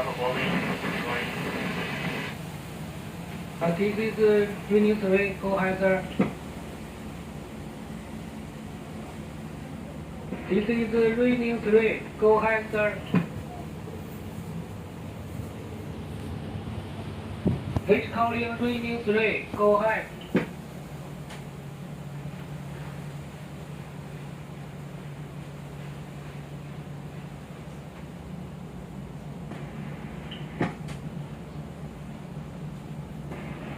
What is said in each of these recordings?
Bravo calling. This is Union 3, go ahead, sir. This is Union 3, go ahead, sir. Which calling Union 3, go ahead.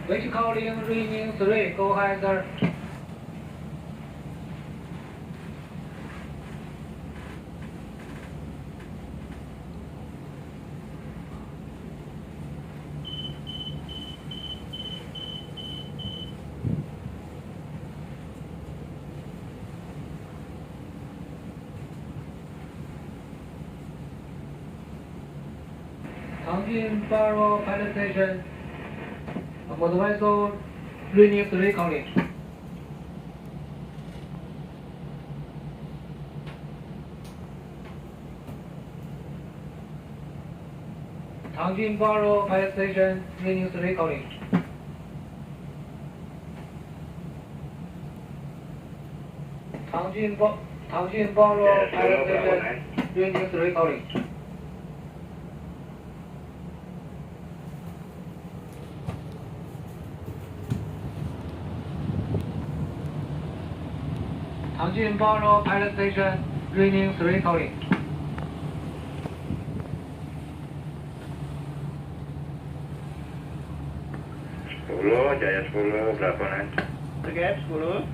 Which calling Union 3, go ahead, sir. Tangjin Baro Pilot Station. Motorcycle Union 3 calling. Tangjin Baro Pilot Station, Union 3 calling. Tangjin Baro Pilot Station, Union 3 calling. Tangjin Baro Pilot Station, Union 3 calling. Jaya 10, Bravo 9. Tiket 10.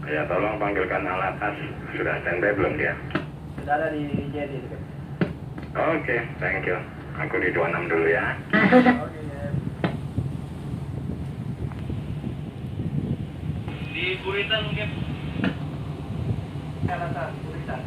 Ya, tolong panggilkan alatas. Sudah standby belum dia? Sudah ada di JD. Oke, thank you. Aku di 26 dulu ya. Oke, ya. Di Buritan mungkin. Alasan, Buritan.